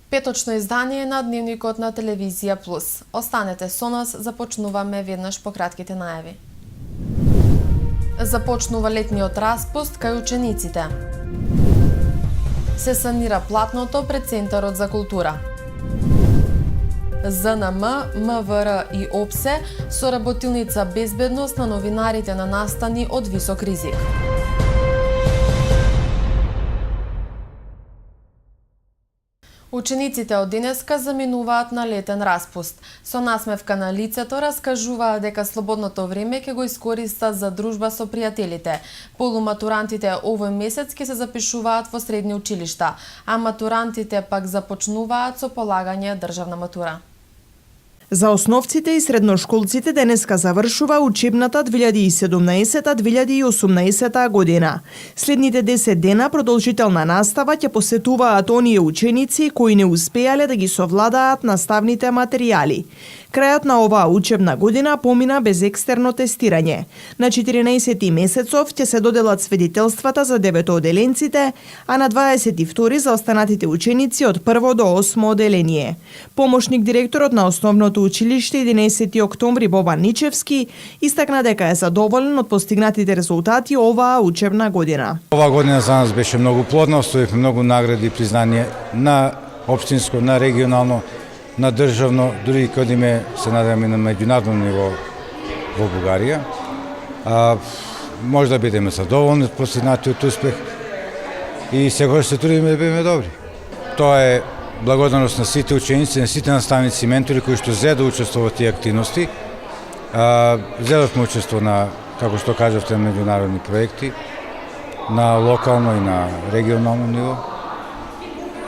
Петочно издание на Дневникот на Телевизија Плюс. Останете со нас, започнуваме веднаш по кратките најави. Започнува летниот распуст кај учениците. Се санира платното пред Центарот за култура. ЗНМ, МВР и ОПСЕ соработилница безбедност на новинарите на настани од висок ризик. Учениците од денеска заминуваат на летен распуст. Со насмевка на лицето раскажуваат дека слободното време ќе го искористат за дружба со пријателите. Полуматурантите овој месец ќе се запишуваат во средни училишта, а матурантите пак започнуваат со полагање државна матура. За основците и средношколците денеска завршува учебната 2017-2018 година. Следните 10 дена продолжителна настава ќе посетуваат оние ученици кои не успеале да ги совладаат наставните материјали. Крајот на оваа учебна година помина без екстерно тестирање. На 14 месецов ќе се доделат свидетелствата за 9 оделенците, а на 22 за останатите ученици од 1 до 8 оделение. Помошник директорот на основното училиште 11 октомври Бобан Ничевски истакна дека е задоволен од постигнатите резултати оваа учебна година. Оваа година за нас беше многу плодна, оставивме многу награди и признание на општинско, на регионално, на државно, дури и кога име се надеваме на меѓународно ниво во Бугарија. Може да бидеме задоволни од постигнатиот успех и секогаш се трудиме да бидеме добри. Тоа е благодарност на сите ученици, на сите наставници и ментори кои што зедо учество во тие активности. Зедовме учество на, како што кажавте, на меѓународни проекти, на локално и на регионално ниво.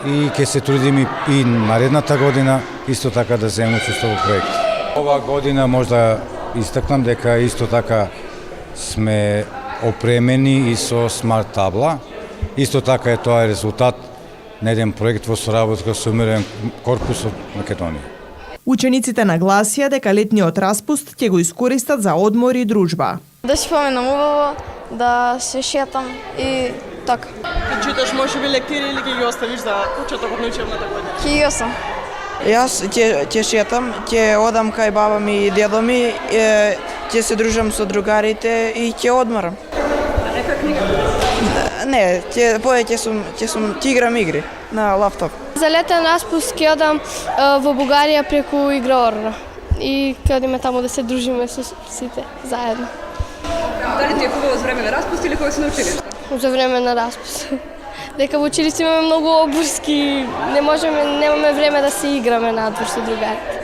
И ќе се трудиме и наредната година исто така да земеме учество во проекти. Ова година можда истакнам дека исто така сме опремени и со смарт табла. Исто така е тоа резултат на еден проект во соработка со Мировен корпус од Македонија. Учениците нагласија дека летниот распуст ќе го искористат за одмор и дружба. Да си споменам убаво, да се шетам и така. Ти читаш можеби лектири или ќе ги оставиш за почетокот на учебната година? Ќе ги осам. Јас ќе шетам, ќе одам кај баба ми и дедо ми, ќе се дружам со другарите и ќе одморам. Нека книга? Не, ќе играм игри на лаптоп. За летен распуст ќе одам во Бугарија преку игра и ќе одиме таму да се дружиме со сите заедно. Дали ти е хубаво за време на распуст или кога си на училиште? За време на распуст. Дека во училиште имаме многу обурски, немаме време да се играме надвор со другарите.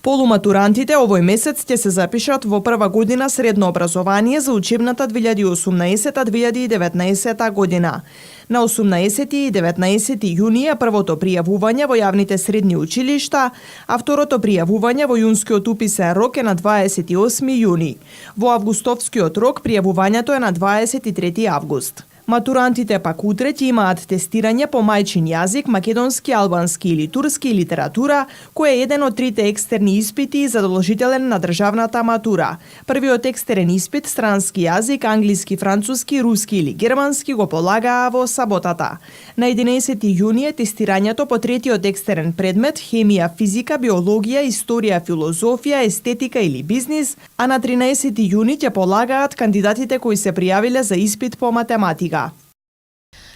Полуматурантите овој месец ќе се запишат во прва година средно образование за учебната 2018-2019 година. На 18 и 19 јуни е првото пријавување во јавните средни училишта, а второто пријавување во јунскиот уписен рок е на 28 јуни. Во августовскиот рок пријавувањето е на 23 август. Матурантите пак утре ќе имаат тестирање по мајчин јазик, македонски, албански или турски и литература, кој е еден од трите екстерни испити задолжителен на државната матура. Првиот екстерен испит, странски јазик, англиски, француски, руски или германски, го полагаа во саботата. На 11 јуни е тестирањето по третиот екстерен предмет, хемија, физика, биологија, историја, филозофија, естетика или бизнис, а на 13 јуни ќе полагаат кандидатите кои се пријавиле за испит по математика.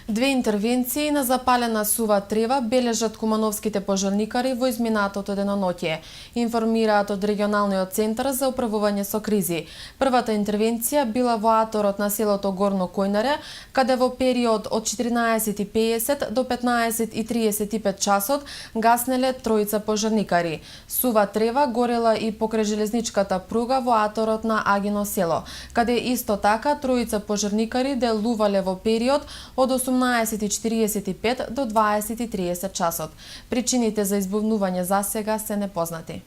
Две интервенции на запалена сува трева бележат кумановските пожарникари во изминатото деноноќе, информираат од регионалниот центар за управување со кризи. Првата интервенција била во аторот на селото Горно Којнаре, каде во период од 14:50 до 15:35 часот гаснеле тројца пожарникари. Сува трева горела и покрај железничката пруга во аторот на Агино село, каде исто така тројца пожарникари делувале во период од 18:45 до 20:30 часот. Причините за избувнување засега се непознати.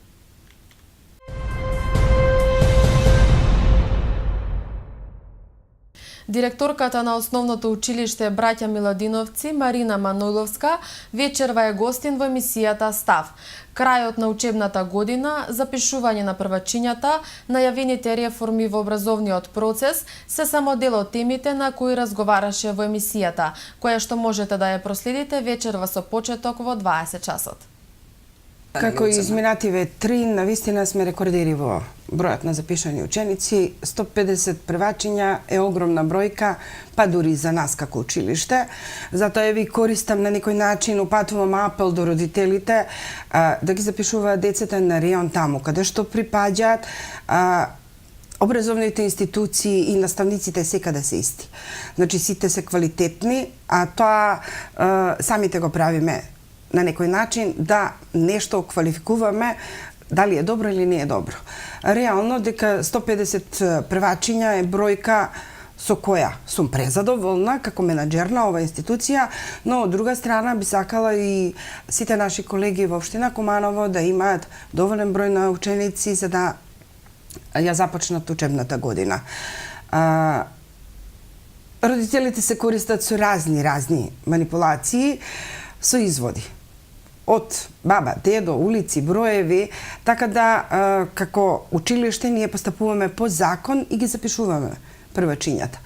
Директорката на основното училиште Браќа Миладиновци, Марина Манойловска, вечерва е гостин во емисијата Став. Крајот на учебната година, запишување на првачињата, најавените реформи во образовниот процес се само дел од темите на кои разговараше во емисијата, која што можете да ја проследите вечерва со почеток во 20 часот. Како и изминативе 3, навистина сме рекордери во бројот на запишани ученици. 150 првачиња е огромна бројка, па дури за нас како училиште. Затоа ви користам на некој начин, упатувам апел до родителите да ги запишуваат децата на реон таму, каде што припаѓаат. Образовните институции и наставниците секаде се исти. Значи, сите се квалитетни, а тоа самите го правиме на некој начин да нешто квалификуваме дали е добро или не е добро. Реално дека 150 првачиња е бројка со која сум презадоволна како менаџер на ова институција, но од друга страна би сакала и сите наши колеги во општина Куманово да имаат доволен број на ученици за да ја започнат учебната година. Родителите се користат со разни манипулации, со изводи. Од баба, дедо, улици, броеви, така да како училиште ние постапуваме по закон и ги запишуваме првачињата.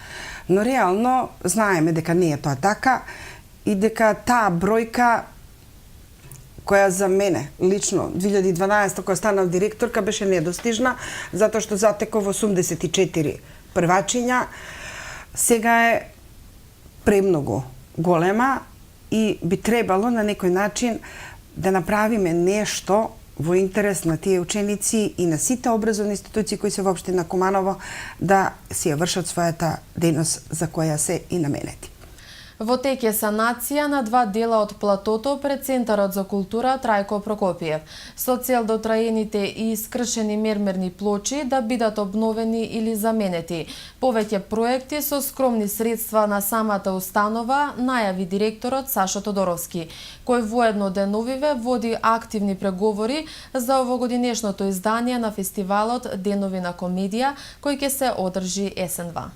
Но реално знаеме дека не е тоа така и дека таа бројка која за мене лично 2012 кога станав директорка беше недостижна, затоа што затеков 84 првачиња, сега е премногу голема и би требало на некој начин да направиме нешто во интерес на тие ученици и на сите образовни институции кои се во општина Куманово да си ја вршат својата дејност за која се и наменети. Во тек е санација на 2 дела од платото пред Центарот за култура Трајко Прокопиев, со цел дотраените и скршени мермерни плочи да бидат обновени или заменети. Повеќе проекти со скромни средства на самата установа најави директорот Сашо Тодоровски, кој воедно деновиве води активни преговори за овогодинешното издание на фестивалот Денови на комедија, кој ќе се одржи есенва.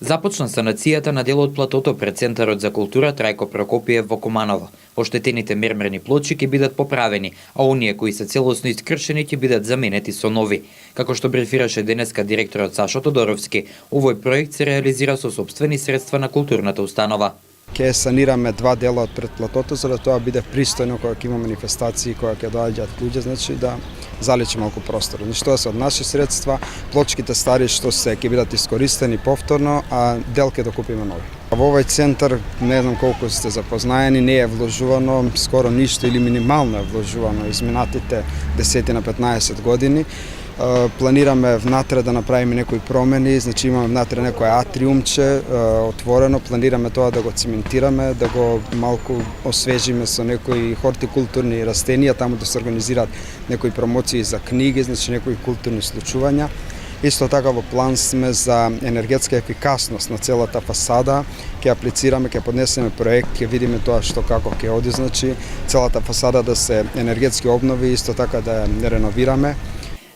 Започна санацијата на дел од платото пред Центарот за култура Трајко Прокопиев во Куманово. Оштетените мермерни плочи ќе бидат поправени, а оние кои се целосно искршени ќе бидат заменети со нови. Како што брифираше денеска директорот Сашо Тодоровски, овој проект се реализира со сопствени средства на културната установа. Ке санираме 2 дела од пред платото, за да тоа биде пристојно кога ќе има манифестации, кога ќе доаѓаат луѓе, значи да залечи малку простор. Што се од наши средства, плочките стари што се ќе бидат искористени повторно, а дел ќе докупиме нови. Во овој центар, не знам колку сте запознаени, не е вложувано скоро ништо или минимално е вложувано изминатите 10 на 15 години. Планираме внатре да направиме некои промени, значи имаме внатре некој атриумче отворено, планираме тоа да го циментираме, да го малку освежиме со некои хортикултурни растенија, таму да се организираат некои промоции за книги, значи некои културни случувања. Исто така во план сме за енергетска ефикасност на целата фасада, ќе аплицираме, ќе поднесеме проект, ќе видиме тоа што како ќе оди, значи целата фасада да се енергетски обнови, исто така да ја реновираме.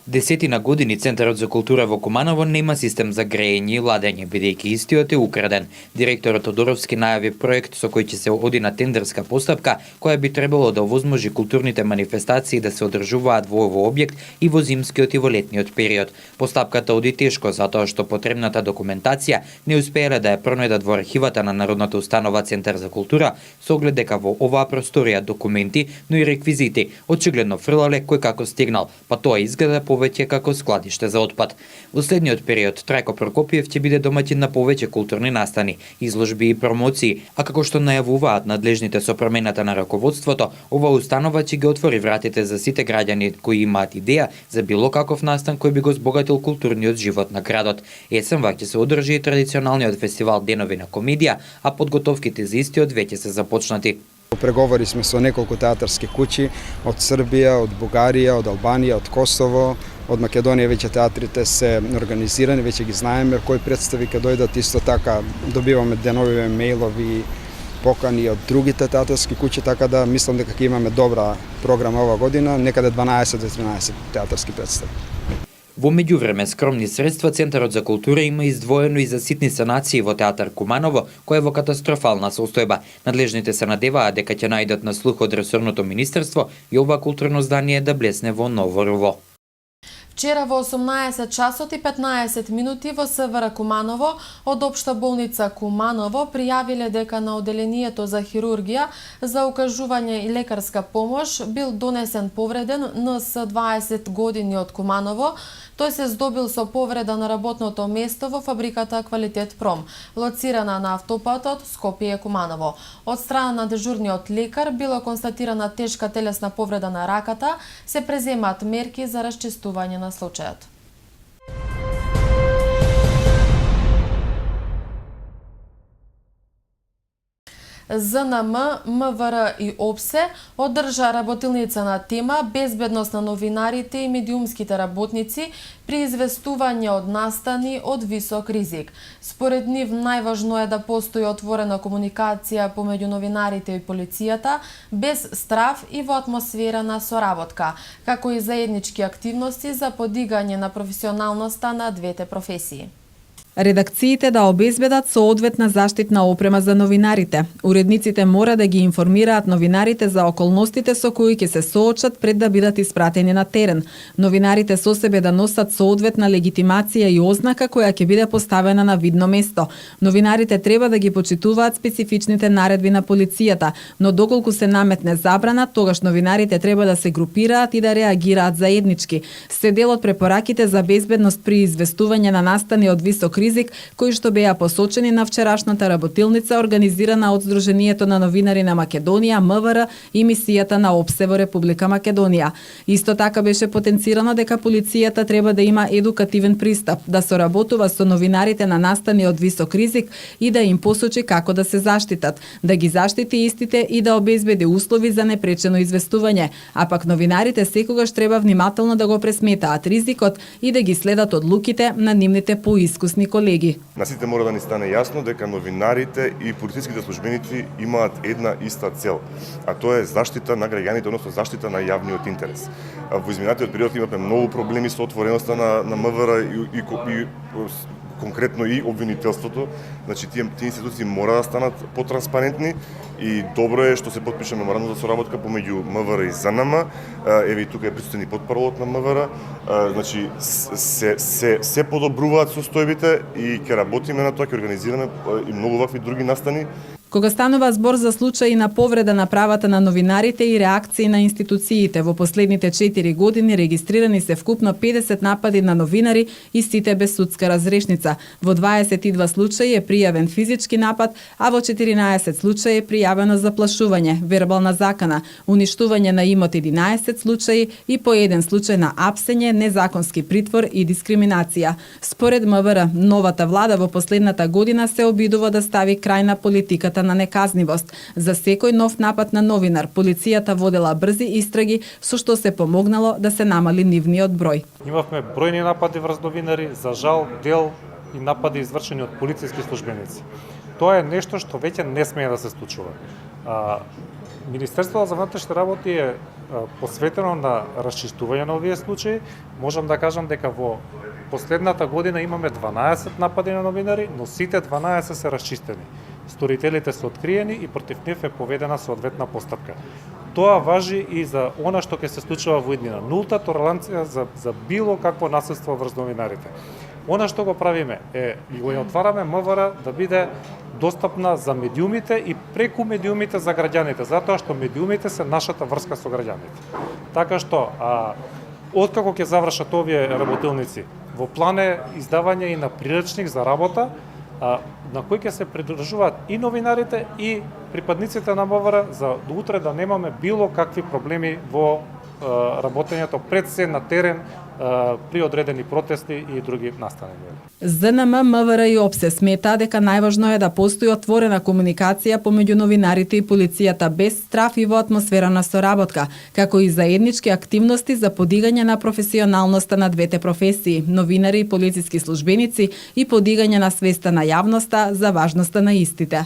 Десетина години Центарот за култура во Куманово нема систем за грејење и ладење, бидејќи истиот е украден. Директорот Тодоровски најави проект со кој ќе се оди на тендерска постапка, која би требало да овозможи културните манифестации да се одржуваат во овој објект и во зимскиот и во летниот период. Постапката оди тешко затоа што потребната документација не успеале да ја пронајдат во архивата на Народната установа Центар за култура, со оглед дека во оваа просторија документи, но и реквизити очигледно фрлале кој како стигнал, па тоа изгледа повеќе како складиште за отпад. Во следниот период Трајко Прокопиев ќе биде домаќин на повеќе културни настани, изложби и промоции, а како што најавуваат надлежните со промената на раководството, ова установа ќе ги отвори вратите за сите граѓани кои имаат идеја за било каков настан кој би го збогатил културниот живот на градот. Есенва ќе се одржи и традиционалниот фестивал Денови на комедија, а подготовките за истиот веќе се започнати. Преговори сме со неколку театарски куќи од Србија, од Бугарија, од Албанија, од Косово, од Македонија веќе театрите се организирани, веќе ги знаеме кои представи ќе дојдат, исто така добиваме денови мејлови покани од другите театарски куќи, така да мислам дека ќе имаме добра програма ова година, некаде 12 до 13 театарски представи. Во меѓувреме скромни средства Центарот за култура има издвоено и за ситни санации во театар Куманово, кој е во катастрофална состојба. Надлежните се надеваат дека ќе најдат на слух од ресорното министерство и ова културно здание да блесне во ново рво. Вчера во 18 часот и 15 минути во СВР Куманово од Општа болница Куманово пријавиле дека на оделението за хирургија за укажување и лекарска помош бил донесен повреден НС 20 години од Куманово. Тој се здобил со повреда на работното место во фабриката Квалитет Пром, лоцирана на автопатот Скопје-Куманово. Од страна на дежурниот лекар било констатирана тешка телесна повреда на раката, се преземаат мерки за расчистување на случајот. ЗНМ, МВР и ОПСЕ одржа работилница на тема безбедност на новинарите и медиумските работници при известување од настани од висок ризик. Според нив најважно е да постои отворена комуникација помеѓу новинарите и полицијата без страв и во атмосфера на соработка, како и заеднички активности за подигање на професионалноста на двете професии. Редакциите да обезбедат соодветна заштитна опрема за новинарите. Уредниците мора да ги информираат новинарите за околностите со кои ќе се соочат пред да бидат испратени на терен. Новинарите со себе да носат соодветна легитимација и ознака која ќе биде поставена на видно место. Новинарите треба да ги почитуваат специфичните наредби на полицијата, но доколку се наметне забрана, тогаш новинарите треба да се групираат и да реагираат заеднички. Се дел од препораките за безбедност при известување на настани од висок ризик, кои што беа посочени на вчерашната работилница организирана од Сдруженијето на новинари на Македонија, МВР и мисијата на ОПСЕ во Република Македонија. Исто така беше потенцирано дека полицијата треба да има едукативен пристап, да соработува со новинарите на настани од висок ризик и да им посочи како да се заштитат, да ги заштити истите и да обезбеди услови за непречено известување, а пак новинарите секогаш треба внимателно да го пресметаат ризикот и да ги следат одлуките на нивните поискусни колеги. На сите мора да ни стане јасно дека новинарите и полициските службеници имаат една иста цел, а тоа е заштита на граѓаните, односно заштита на јавниот интерес. Во изминатиот период имавме многу проблеми со отвореноста на МВР и конкретно и обвинителството. Значи тие институции мора да станат потранспарентни и добро е што се потпише меморандум за соработка помеѓу МВР и ЗНМ. Еве и тука е присутен и потпаролот на МВР. Значи се подобруваат состојбите и ќе работиме на тоа, ќе организираме и многу вакви други настани. Кога станува збор за случаи на повреда на правата на новинарите и реакции на институциите, во последните 4 години регистрирани се вкупно 50 напади на новинари и сите без судска разрешница. Во 22 случаи е пријавен физички напад, а во 14 случаи е пријавено заплашување, вербална закана, уништување на имот 11 случаи и по еден случај на апсење, незаконски притвор и дискриминација. Според МВР, новата влада во последната година се обидува да стави крај на политиката на неказнивост. За секој нов напад на новинар, полицијата водела брзи истраги, со што се помогнало да се намали нивниот број. Имавме бројни напади врз новинари, за жал дел и напади извршени од полициски службеници. Тоа е нешто што веќе не смее да се случува. Министерството за внатрешни работи е посветено на расчистување на овие случаи. Можам да кажам дека во последната година имаме 12 напади на новинари, но сите 12 се расчистени. Сторителите се откриени и против нив е поведена соодветна постапка. Тоа важи и за она што ќе се случува во иднина. Нулта толеранција за било какво насилство врз новинарите. Она што го правиме е и го отвараме МВР да биде достапна за медиумите и преку медиумите за граѓаните, затоа што медиумите се нашата врска со граѓаните. Така што, откако ќе завршат овие работилници, во план е издавање и на приречник за работа, на кој ќе се придржуваат и новинарите и припадниците на МВР за утре да немаме било какви проблеми во работењето пред се на терен при одредени протести и други настани. ЗНМ, МВР и ОПСЕ смета дека најважно е да постои отворена комуникација помеѓу новинарите и полицијата без страв и во атмосфера на соработка, како и заеднички активности за подигање на професионалноста на двете професии, новинари и полициски службеници, и подигање на свеста на јавноста за важноста на истите.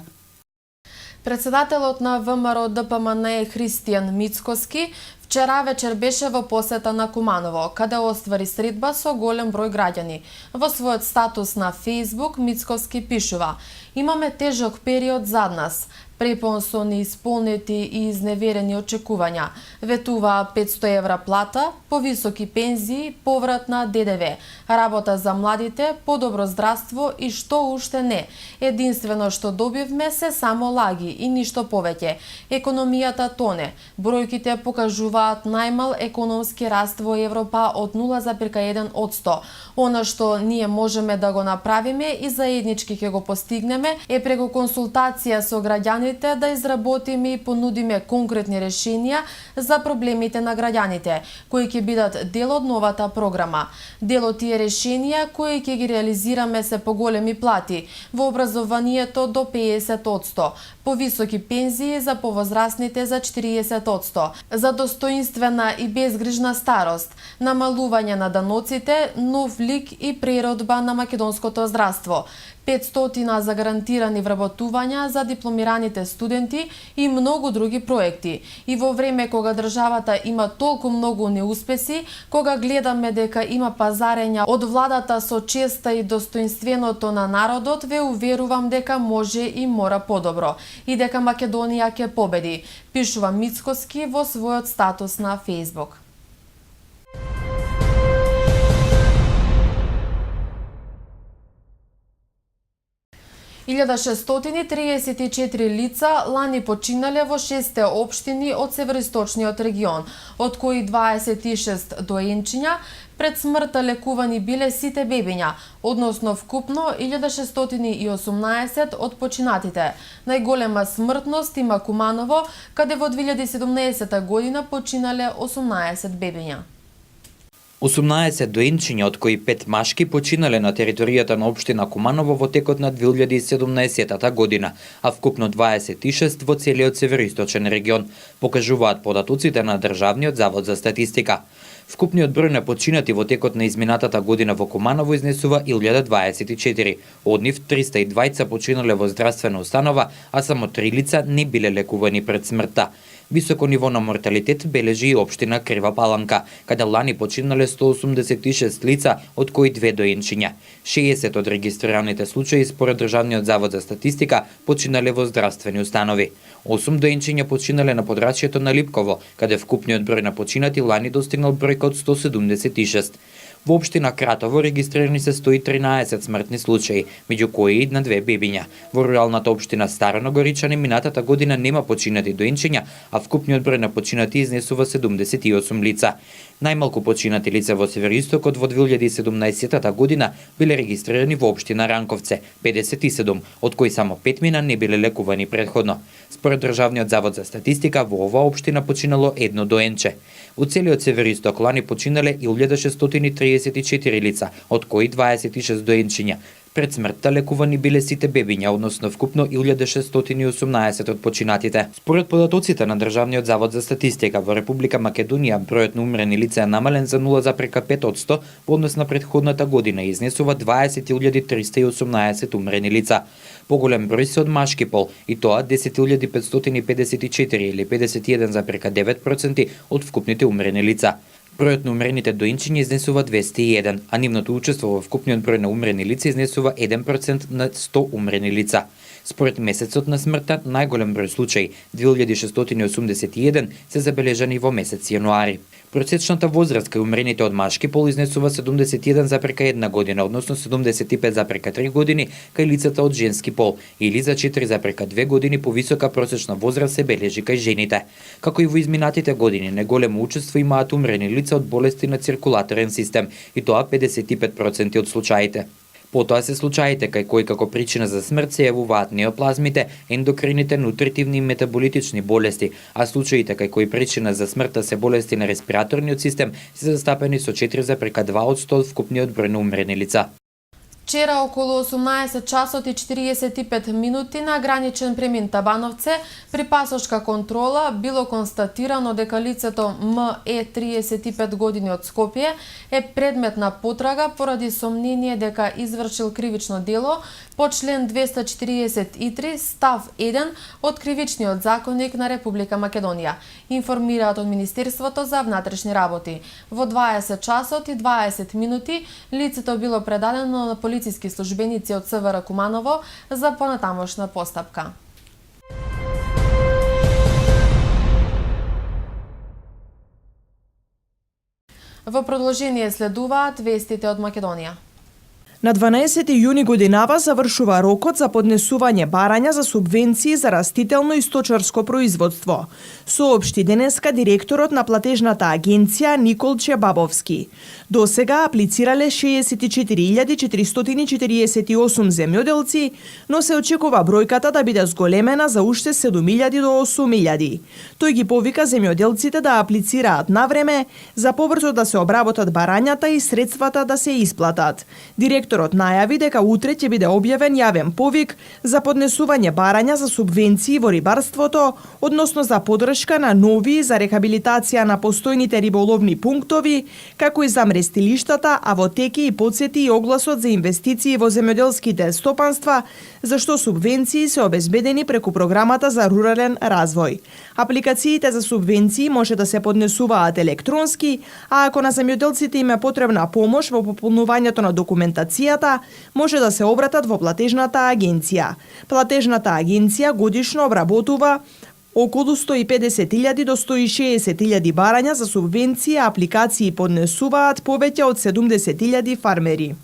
Председателот на ВМРО ДПМН Христијан Мицкоски вчера вечер беше во посета на Куманово, каде оствари средба со голем број граѓани. Во својот статус на Facebook Мицкоски пишува: "Имаме тежок период зад нас, препон со неисполнети и изневерени очекувања. Ветуваа 500 евра плата, повисоки пензии, поврат на ДДВ, работа за младите, подобро здравство и што уште не. Единствено што добивме се само лаги и ништо повеќе. Економијата тоне. Бројките покажуваат најмал економски раст во Европа од 0,1%. Она што ние можеме да го направиме и заеднички ќе го постигнеме е преку консултација со граѓаните да изработиме и понудиме конкретни решенија за проблемите на граѓаните, кои ќе бидат дел од новата програма. Дел од тие решенија кои ќе ги реализираме се поголеми плати во образованието до 50%, повисоки пензии за повозрастните за 40%, за достоинствена и безгрижна старост, намалување на даноците, нов лик и преродба на македонското здравство, 500 за гарантирани вработувања за дипломираните студенти и многу други проекти. И во време кога државата има толку многу неуспеси, кога гледаме дека има пазарења од владата со честа и достоинственото на народот, ве уверувам дека може и мора подобро и дека Македонија ќе победи, пишува Мицкоски во својот статус на Facebook. ...1634 лица лани починале во 6 општини од североисточниот регион, од кои 26 доенчиња, пред смртта лекувани биле сите бебиња, односно вкупно 1618 од починатите. Најголема смртност има Куманово, каде во 2017 година починале 18 бебиња. 18 доенчиња, од кои 5 машки, починале на територијата на општина Куманово во текот на 2017 година, а вкупно 26 во целиот североисточен регион, покажуваат податоците на Државниот завод за статистика. Вкупниот број на починати во текот на изминатата година во Куманово изнесува 1024. Од нив 320 починале во здравствена установа, а само 3 лица не биле лекувани пред смртта. Високо ниво на морталитет бележи и општина Крива Паланка, каде лани починале 186 лица, од кои 2 доенчиња. 60 од регистрираните случаи според Државниот завод за статистика починале во здравствени установи. 8 доенчиња починале на подрачјето на Липково, каде вкупниот број на починати лани достигнал бројка од 176. Во општина Кратово регистрирани се 113 смртни случаи, меѓу кои и на 2 бебиња. Во руралната општина Старо Горичани минатата година нема починати доенчиња, а вкупниот број на починати изнесува 78 лица. Најмалку починати лица во Североистокот во 2017 година биле регистрирани во општина Ранковце, 57, од кои само 5 мина не биле лекувани претходно. Според Државниот завод за статистика, во оваа општина починало едно доенче. Во целиот Североисток лани починале 1634 лица, од кои 26 доенчиња. Пред смртта лекувани биле сите бебиња, односно вкупно 1618 од починатите. Според податоците на Државниот завод за статистика, во Република Македонија бројот на умрени лица е намален за 0,5% во однос на претходната година и изнесува 20.318 умрени лица. Поголем број се од машки пол, и тоа 10.554 или 51,9% од вкупните умрени лица. Бројот на умрените доенчиња изнесува 201, а нивното учество во вкупниот број на умрени лица изнесува 1% на 100 умрени лица. Според месецот на смртта, најголем број случаи, 2681, се забележани во месец јануари. Просечната возраст кај умрените од машки пол изнесува 71,1 година, односно 75,3 години кај лицата од женски пол, или за 4,2 години повисока просечна возраст се бележи кај жените. Како и во изминатите години, неголемо учество имаат умрени лица од болести на циркулаторен систем, и тоа 55% од случаите. Потоа се случаите кај кои како причина за смрт се јавуваат неоплазмите, ендокрините, нутритивни и метаболитични болести, а случаите кај кои причина за смртта се болести на респираторниот систем се застапени со 4,2% од вкупниот број на умрени лица. Вчера околу 18 часот и 45 минути на граничен премин Табановце при пасошка контрола било констатирано дека лицето МЕ 35 години од Скопје е предмет на потрага поради сомнение дека извршил кривично дело по член 243 став 1 од Кривичниот законник на Република Македонија, информираат од Министерството за внатрешни работи. Во 20 часот и 20 минути лицето било предадено на полициски службеници од СВР Куманово за понатамошна постапка. Во продолжение следуваат вестите од Македонија. На 12 јуни годинава завршува рокот за поднесување барања за субвенции за растително и сточарско производство, соопшти денеска директорот на платежната агенција Николче Бабовски. До сега аплицирале 64.448 земјоделци, но се очекува бројката да биде зголемена за уште 7.000 до 8.000. Тој ги повика земјоделците да аплицираат на време за побрзо да се обработат барањата и средствата да се исплатат. Директорот најави дека утре ќе биде објавен јавен повик за поднесување барања за субвенции во рибарството, односно за поддршка на нови за рехабилитација на постојните риболовни пунктови, како и за мрестилиштата, а во теки и подсети и огласот за инвестиции во земјоделските стопанства, за што субвенции се обезбедени преку програмата за рурален развој. Апликациите за субвенции може да се поднесуваат електронски, а ако на земјоделците им е потребна помош во пополнувањето на документацијата, може да се обратат во платежната агенција. Платежната агенција годишно обработува околу 150.000 до 160.000 барања за субвенции, а апликации поднесуваат повеќе од 70.000 фармери.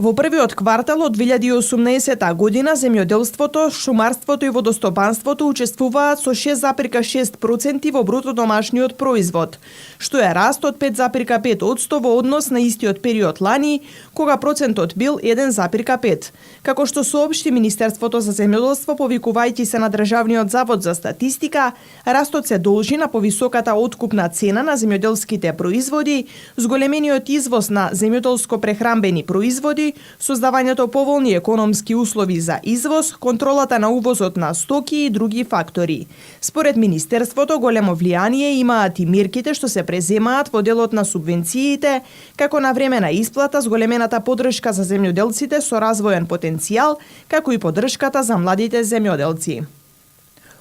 Во првиот квартал од 2018 година земјоделството, шумарството и водостопанството учествуваат со 6,6% во бруто домашниот производ, што е раст од 5,5% во однос на истиот период лани, кога процентот бил 1,5%. Како што соопшти Министерството за земјоделство, повикувајќи се на Државниот завод за статистика, растот се должи на повисоката откупна цена на земјоделските производи, зголемениот извоз на земјоделско-прехранбени производи, создавањето поволни економски услови за извоз, контролата на увозот на стоки и други фактори. Според Министерството, големо влијание имаат и мерките што се преземаат во делот на субвенциите, како на време на исплата, зголемената поддршка за земјоделците со развоен потенцијал, како и поддршката за младите земјоделци.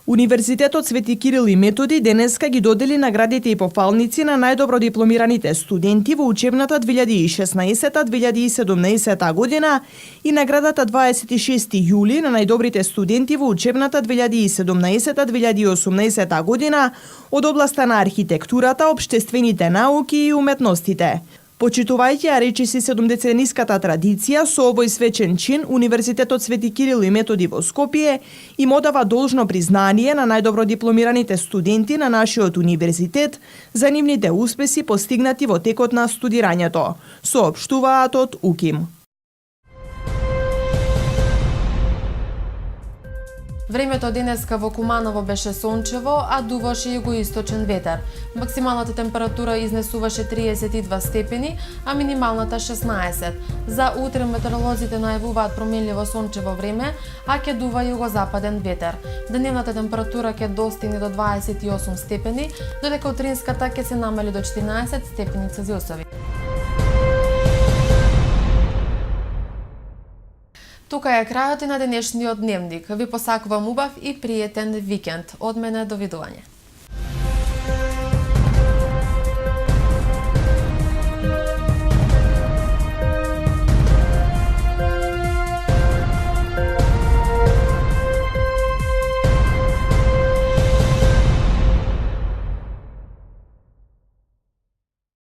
Универзитетот Свети Кирил и Методи денеска ги додели наградите и пофалници на најдобро дипломираните студенти во учебната 2016-2017 година и наградата 26 јули на најдобрите студенти во учебната 2017-2018 година од областа на архитектурата, општествените науки и уметностите. Почитувајќи речиси 70-ниската традиција, со овој свечен чин, Универзитетот Свети Кирил и Методи во Скопје им одава должно признание на најдобро дипломираните студенти на нашиот универзитет за нивните успеси постигнати во текот на студирањето, соопштуваат од УКИМ. Времето денеска во Куманово беше сончево, а дуваше југоисточен ветер. Максималната температура изнесуваше 32 степени, а минималната 16. За утре метеоролозите најавуваат променливо сончево време, а ќе дува југозападен ветер. Деневната температура ќе достигне до 28 степени, додека утринската ќе се намали до 14 степени Целзиусови. Тука е крајот и на денешниот дневник. Ви посакувам убав и пријетен викенд. Од мене, довидување.